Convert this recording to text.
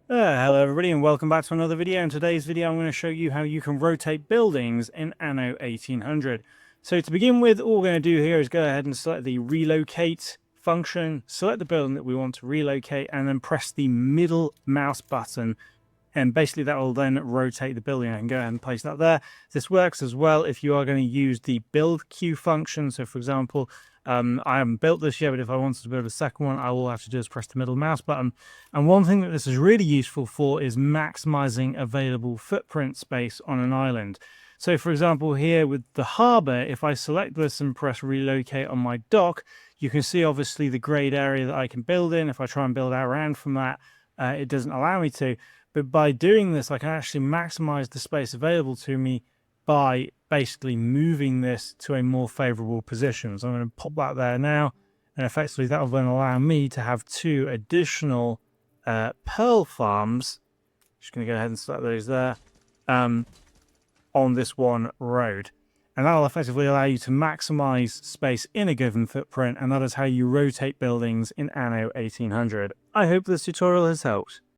Hello everybody and welcome back to another video. In today's video I'm going to show you how you can rotate buildings in Anno 1800. So to begin with, all we're going to do here is go ahead and select the relocate function, select the building that we want to relocate, and then press the middle mouse button, and basically that will then rotate the building. I can go ahead and place that there. This works as well if you are going to use the build queue function. So for example, I haven't built this yet, but if I wanted to build a second one, all I have to do is press the middle mouse button. And one thing that this is really useful for is maximizing available footprint space on an island. So for example, here with the harbor, if I select this and press relocate on my dock, you can see obviously the grayed area that I can build in. If I try and build around from that, it doesn't allow me to. But by doing this, I can actually maximize the space available to me by basically moving this to a more favorable position. So I'm going to pop that there now, and effectively that will then allow me to have two additional pearl farms. Just going to go ahead and select those there on this one road. And that will effectively allow you to maximize space in a given footprint, and that is how you rotate buildings in Anno 1800. I hope this tutorial has helped.